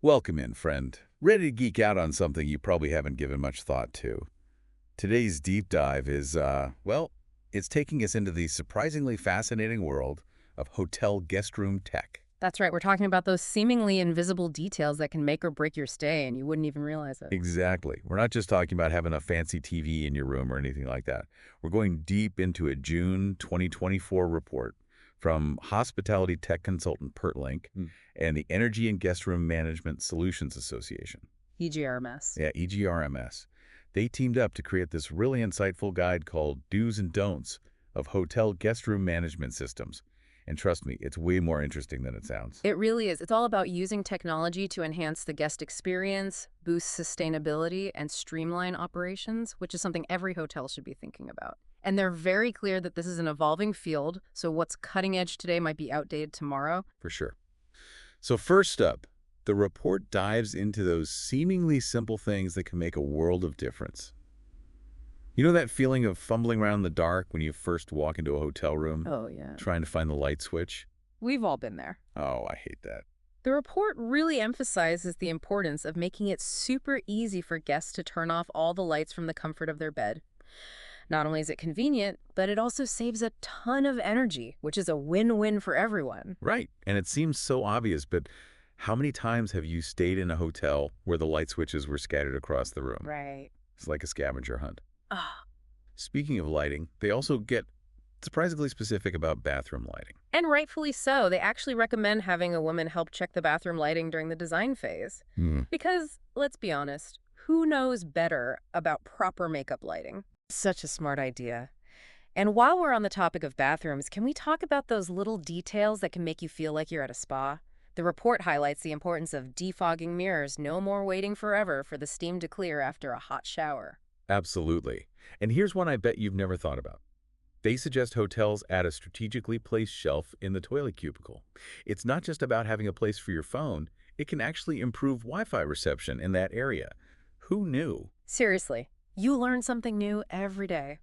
Welcome in, friend. Ready to geek out on something you probably haven't given much thought to. Today's deep dive is, well, it's taking us into the surprisingly fascinating world of hotel guest room tech. That's right. We're talking about those seemingly invisible details that can make or break your stay, and you wouldn't even realize it. Exactly. We're not just talking about having a fancy TV in your room or anything like that. We're going deep into a June 2024 report from hospitality tech consultant PertLink and the Energy and Guest Room Management Solutions Association. eGRms. Yeah, eGRMS. They teamed up to create this really insightful guide called Do's and Don'ts of Hotel Guest Room Management Systems. And trust me, it's way more interesting than it sounds. It really is. It's all about using technology to enhance the guest experience, boost sustainability, and streamline operations, which is something every hotel should be thinking about. And they're very clear that this is an evolving field, so what's cutting edge today might be outdated tomorrow. For sure. So first up, the report dives into those seemingly simple things that can make a world of difference. You know that feeling of fumbling around in the dark when you first walk into a hotel room, Oh, yeah. trying to find the light switch? We've all been there. Oh, I hate that. The report really emphasizes the importance of making it super easy for guests to turn off all the lights from the comfort of their bed. Not only is it convenient, but it also saves a ton of energy, which is a win-win for everyone. Right. And it seems so obvious, but how many times have you stayed in a hotel where the light switches were scattered across the room? Right. It's like a scavenger hunt. Ah. Speaking of lighting, they also get surprisingly specific about bathroom lighting. And rightfully so. They actually recommend having a woman help check the bathroom lighting during the design phase. Hmm. Because, let's be honest, who knows better about proper makeup lighting? Such a smart idea. And while we're on the topic of bathrooms, can we talk about those little details that can make you feel like you're at a spa? The report highlights the importance of defogging mirrors, no more waiting forever for the steam to clear after a hot shower. Absolutely. And here's one I bet you've never thought about. They suggest hotels add a strategically placed shelf in the toilet cubicle. It's not just about having a place for your phone. It can actually improve Wi-Fi reception in that area. Who knew? Seriously, you learn something new every day.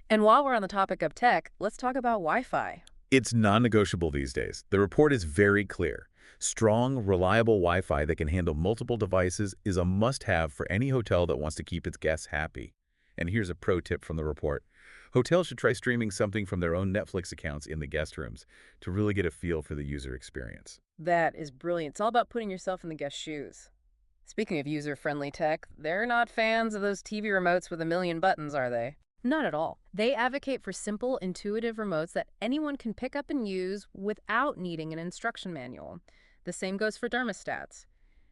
And while we're on the topic of tech, let's talk about Wi-Fi. It's non-negotiable these days. The report is very clear. Strong, reliable Wi-Fi that can handle multiple devices is a must-have for any hotel that wants to keep its guests happy. And here's a pro tip from the report. Hotels should try streaming something from their own Netflix accounts in the guest rooms to really get a feel for the user experience. That is brilliant. It's all about putting yourself in the guest's shoes. Speaking of user-friendly tech, they're not fans of those TV remotes with a million buttons, are they? Not at all. They advocate for simple, intuitive remotes that anyone can pick up and use without needing an instruction manual. The same goes for thermostats.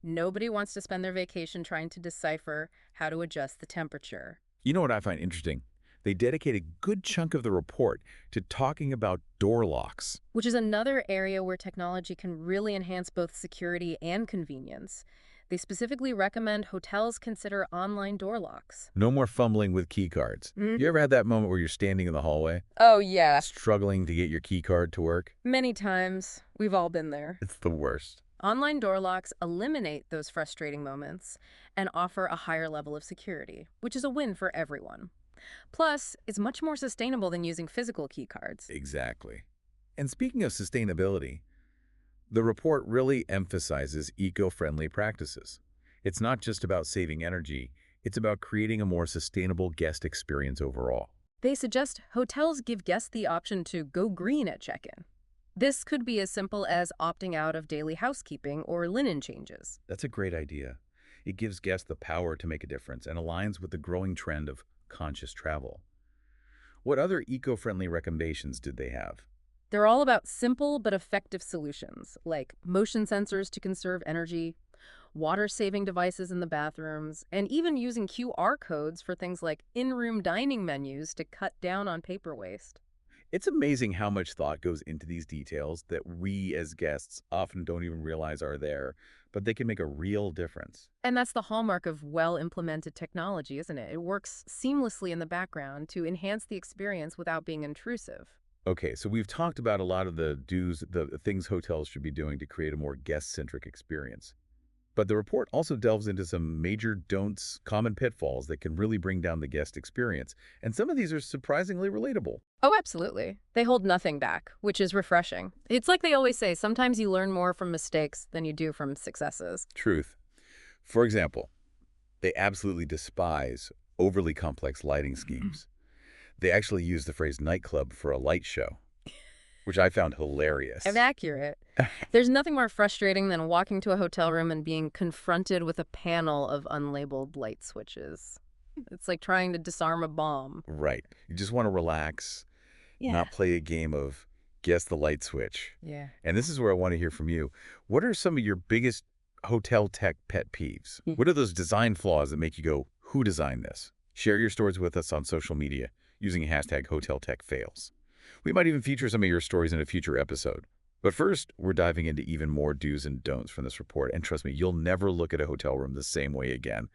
Nobody wants to spend their vacation trying to decipher how to adjust the temperature. You know what I find interesting? They dedicate a good chunk of the report to talking about door locks. Which is another area where technology can really enhance both security and convenience. They specifically recommend hotels consider online door locks. No more fumbling with key cards. You ever had that moment where you're standing in the hallway, Oh, yeah. struggling to get your key card to work? Many times. We've all been there. It's the worst. Online door locks eliminate those frustrating moments and offer a higher level of security, which is a win for everyone. Plus, it's much more sustainable than using physical key cards. Exactly. And speaking of sustainability, the report really emphasizes eco-friendly practices. It's not just about saving energy, it's about creating a more sustainable guest experience overall. They suggest hotels give guests the option to go green at check-in. This could be as simple as opting out of daily housekeeping or linen changes. That's a great idea. It gives guests the power to make a difference and aligns with the growing trend of conscious travel. What other eco-friendly recommendations did they have? They're all about simple but effective solutions, like motion sensors to conserve energy, water-saving devices in the bathrooms, and even using QR codes for things like in-room dining menus to cut down on paper waste. It's amazing how much thought goes into these details that we as guests often don't even realize are there, but they can make a real difference. And that's the hallmark of well-implemented technology, isn't it? It works seamlessly in the background to enhance the experience without being intrusive. Okay, so we've talked about a lot of the things hotels should be doing to create a more guest-centric experience. But the report also delves into some major don'ts, common pitfalls that can really bring down the guest experience. And some of these are surprisingly relatable. Oh, absolutely. They hold nothing back, which is refreshing. It's like they always say, sometimes you learn more from mistakes than you do from successes. Truth. For example, they absolutely despise overly complex lighting schemes. They actually use the phrase nightclub for a light show, which I found And hilarious. accurate. There's nothing more frustrating than walking to a hotel room and being confronted with a panel of unlabeled light switches. It's like trying to disarm a bomb. Right. You just want to relax, Yeah. not play a game of guess the light switch. Yeah. And this is where I want to hear from you. What are some of your biggest hotel tech pet peeves? Hmm. What are those design flaws that make you go, who designed this? Share your stories with us on social media using hashtag HotelTechFails. We might even feature some of your stories in a future episode. But first, we're diving into even more do's and don'ts from this report. And trust me, you'll never look at a hotel room the same way again.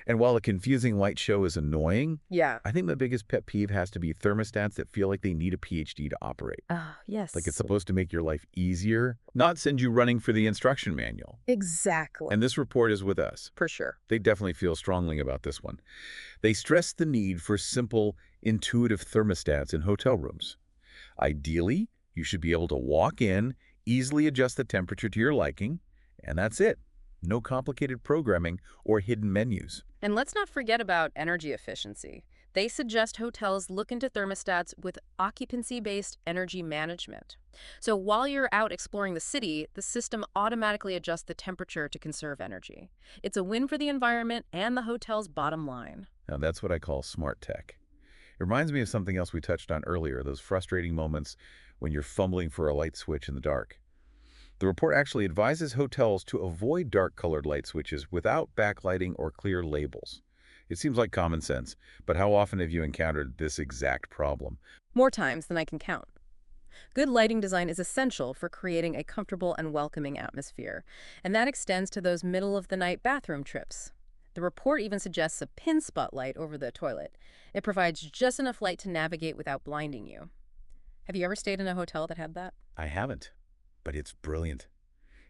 And while a confusing light show is annoying, Yeah. I think the biggest pet peeve has to be thermostats that feel like they need a PhD to operate. Oh, yes. Like it's supposed to make your life easier, not send you running for the instruction manual. Exactly. And this report is with us. For sure. They definitely feel strongly about this one. They stress the need for simple, intuitive thermostats in hotel rooms. Ideally, you should be able to walk in, easily adjust the temperature to your liking, and that's it. No complicated programming or hidden menus. And let's not forget about energy efficiency. They suggest hotels look into thermostats with occupancy-based energy management. So while you're out exploring the city, the system automatically adjusts the temperature to conserve energy. It's a win for the environment and the hotel's bottom line. Now, that's what I call smart tech. It reminds me of something else we touched on earlier, those frustrating moments when you're fumbling for a light switch in the dark. The report actually advises hotels to avoid dark-colored light switches without backlighting or clear labels. It seems like common sense, but how often have you encountered this exact problem? More times than I can count. Good lighting design is essential for creating a comfortable and welcoming atmosphere, and that extends to those middle-of-the-night bathroom trips. The report even suggests a pin spotlight over the toilet. It provides just enough light to navigate without blinding you. Have you ever stayed in a hotel that had that? I haven't, but it's brilliant.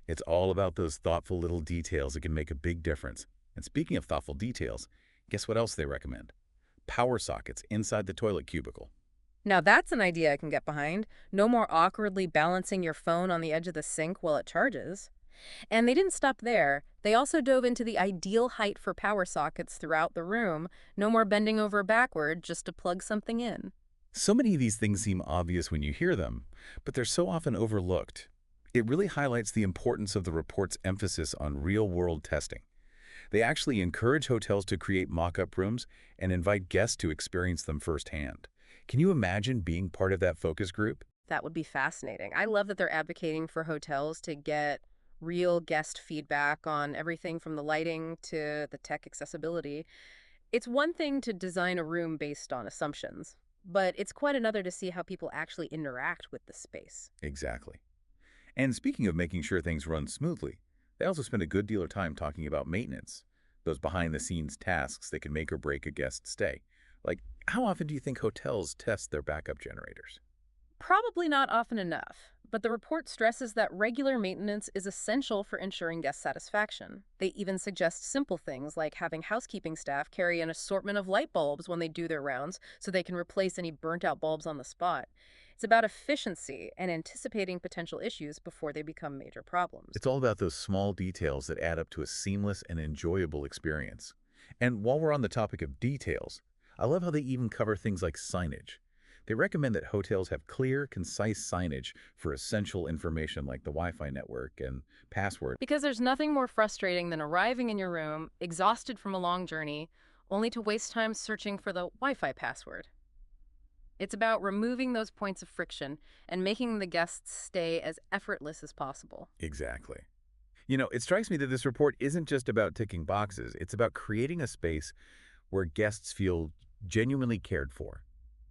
It's all about those thoughtful little details that can make a big difference. And speaking of thoughtful details, guess what else they recommend? Power sockets inside the toilet cubicle. Now that's an idea I can get behind. No more awkwardly balancing your phone on the edge of the sink while it charges. And they didn't stop there. They also dove into the ideal height for power sockets throughout the room. No more bending over backward just to plug something in. So many of these things seem obvious when you hear them, but they're so often overlooked. It really highlights the importance of the report's emphasis on real-world testing. They actually encourage hotels to create mock-up rooms and invite guests to experience them firsthand. Can you imagine being part of that focus group? That would be fascinating. I love that they're advocating for hotels to get real guest feedback on everything from the lighting to the tech accessibility. It's one thing to design a room based on assumptions, but it's quite another to see how people actually interact with the space. Exactly. And speaking of making sure things run smoothly, they also spend a good deal of time talking about maintenance, those behind-the-scenes tasks that can make or break a guest's stay. Like, how often do you think hotels test their backup generators? Probably not often enough, but the report stresses that regular maintenance is essential for ensuring guest satisfaction. They even suggest simple things like having housekeeping staff carry an assortment of light bulbs when they do their rounds so they can replace any burnt-out bulbs on the spot. It's about efficiency and anticipating potential issues before they become major problems. It's all about those small details that add up to a seamless and enjoyable experience. And while we're on the topic of details, I love how they even cover things like signage. They recommend that hotels have clear, concise signage for essential information like the Wi-Fi network and password. Because there's nothing more frustrating than arriving in your room, exhausted from a long journey, only to waste time searching for the Wi-Fi password. It's about removing those points of friction and making the guest's stay as effortless as possible. Exactly. You know, it strikes me that this report isn't just about ticking boxes. It's about creating a space where guests feel genuinely cared for.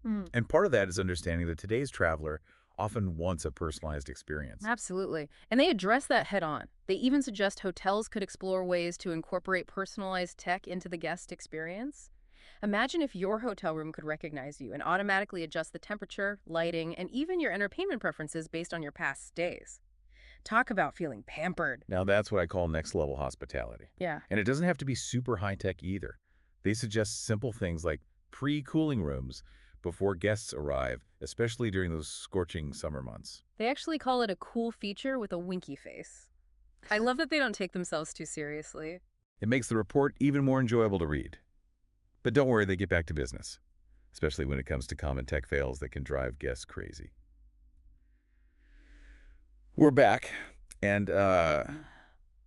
Mm. And part of that is understanding that today's traveler often wants a personalized experience. Absolutely. And they address that head on. They even suggest hotels could explore ways to incorporate personalized tech into the guest experience. Imagine if your hotel room could recognize you and automatically adjust the temperature, lighting, and even your entertainment preferences based on your past stays. Talk about feeling pampered. Now that's what I call next-level hospitality. Yeah. And it doesn't have to be super high-tech either. They suggest simple things like pre-cooling rooms before guests arrive, especially during those scorching summer months. They actually call it a cool feature with a winky face. I love that they don't take themselves too seriously. It makes the report even more enjoyable to read. But don't worry, they get back to business, especially when it comes to common tech fails that can drive guests crazy. We're back, and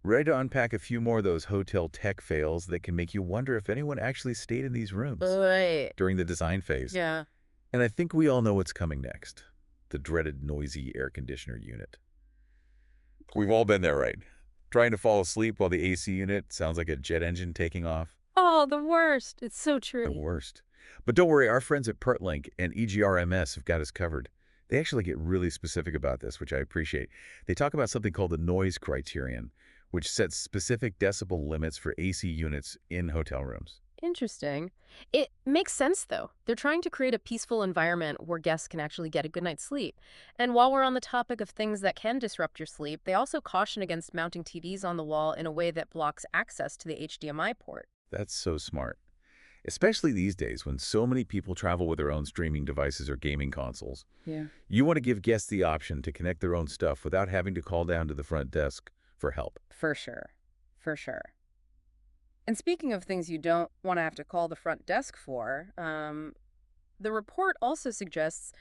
ready to unpack a few more of those hotel tech fails that can make you wonder if anyone actually stayed in these rooms Right. during the design phase. Yeah. And I think we all know what's coming next. The dreaded noisy air conditioner unit. We've all been there, right? Trying to fall asleep while the AC unit sounds like a jet engine taking off. Oh, the worst. It's so The true. worst. But don't worry, our friends at PertLink and eGRms have got us covered. They actually get really specific about this, which I appreciate. They talk about something called the noise criterion, which sets specific decibel limits for AC units in hotel rooms. Interesting. It makes sense, though. They're trying to create a peaceful environment where guests can actually get a good night's sleep. And while we're on the topic of things that can disrupt your sleep, they also caution against mounting TVs on the wall in a way that blocks access to the HDMI port. That's so smart. Especially these days when so many people travel with their own streaming devices or gaming consoles. Yeah. You want to give guests the option to connect their own stuff without having to call down to the front desk for help. For sure. For sure. And speaking of things you don't want to have to call the front desk for, the report also suggests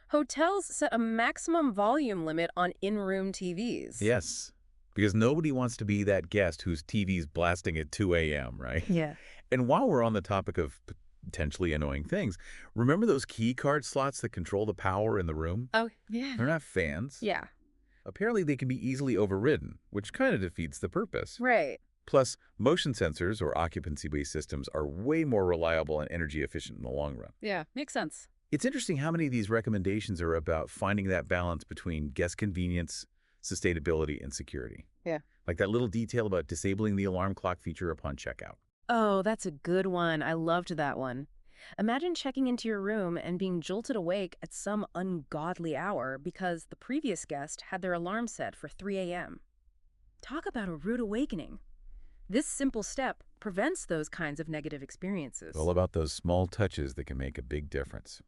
hotels set a maximum volume limit on in-room TVs. Yes, because nobody wants to be that guest whose TV's blasting at 2 a.m., right? Yeah. And while we're on the topic of potentially annoying things, remember those key card slots that control the power in the room? Oh, yeah. They're not fans. Yeah. Apparently they can be easily overridden, which kind of defeats the purpose. Right. Plus, motion sensors or occupancy-based systems are way more reliable and energy efficient in the long run. Yeah, makes sense. It's interesting how many of these recommendations are about finding that balance between guest convenience, sustainability, and security. Yeah. Like that little detail about disabling the alarm clock feature upon checkout. Oh, that's a good one. I loved that one. Imagine checking into your room and being jolted awake at some ungodly hour because the previous guest had their alarm set for 3 a.m. Talk about a rude awakening. This simple step prevents those kinds of negative experiences. It's all about those small touches that can make a big difference.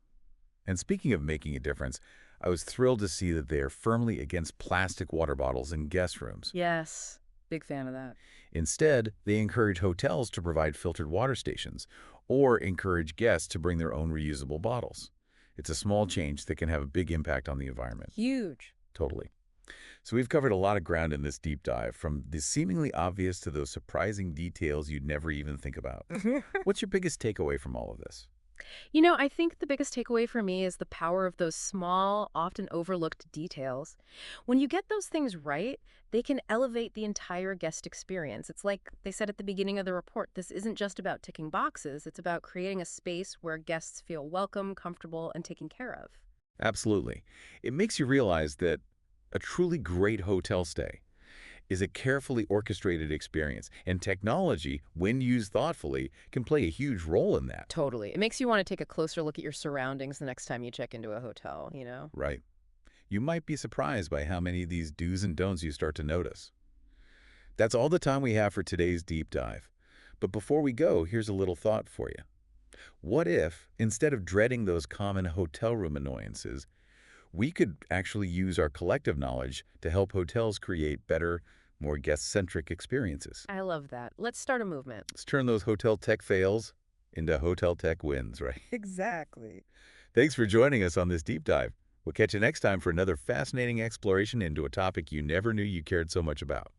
And speaking of making a difference, I was thrilled to see that they are firmly against plastic water bottles in guest rooms. Yes, big fan of that. Instead, they encourage hotels to provide filtered water stations or encourage guests to bring their own reusable bottles. It's a small change that can have a big impact on the environment. Huge. Totally. So we've covered a lot of ground in this deep dive, from the seemingly obvious to those surprising details you'd never even think about. What's your biggest takeaway from all of this? You know, I think the biggest takeaway for me is the power of those small, often overlooked details. When you get those things right, they can elevate the entire guest experience. It's like they said at the beginning of the report, this isn't just about ticking boxes, it's about creating a space where guests feel welcome, comfortable, and taken care of. Absolutely. It makes you realize that a truly great hotel stay is a carefully orchestrated experience, and technology, when used thoughtfully, can play a huge role in that. Totally. It makes you want to take a closer look at your surroundings the next time you check into a hotel, you know? Right. You might be surprised by how many of these do's and don'ts you start to notice. That's all the time we have for today's deep dive. But before we go, here's a little thought for you. What if, instead of dreading those common hotel room annoyances, we could actually use our collective knowledge to help hotels create better, more guest-centric experiences? I love that. Let's start a movement. Let's turn those hotel tech fails into hotel tech wins, right? Exactly. Thanks for joining us on this deep dive. We'll catch you next time for another fascinating exploration into a topic you never knew you cared so much about.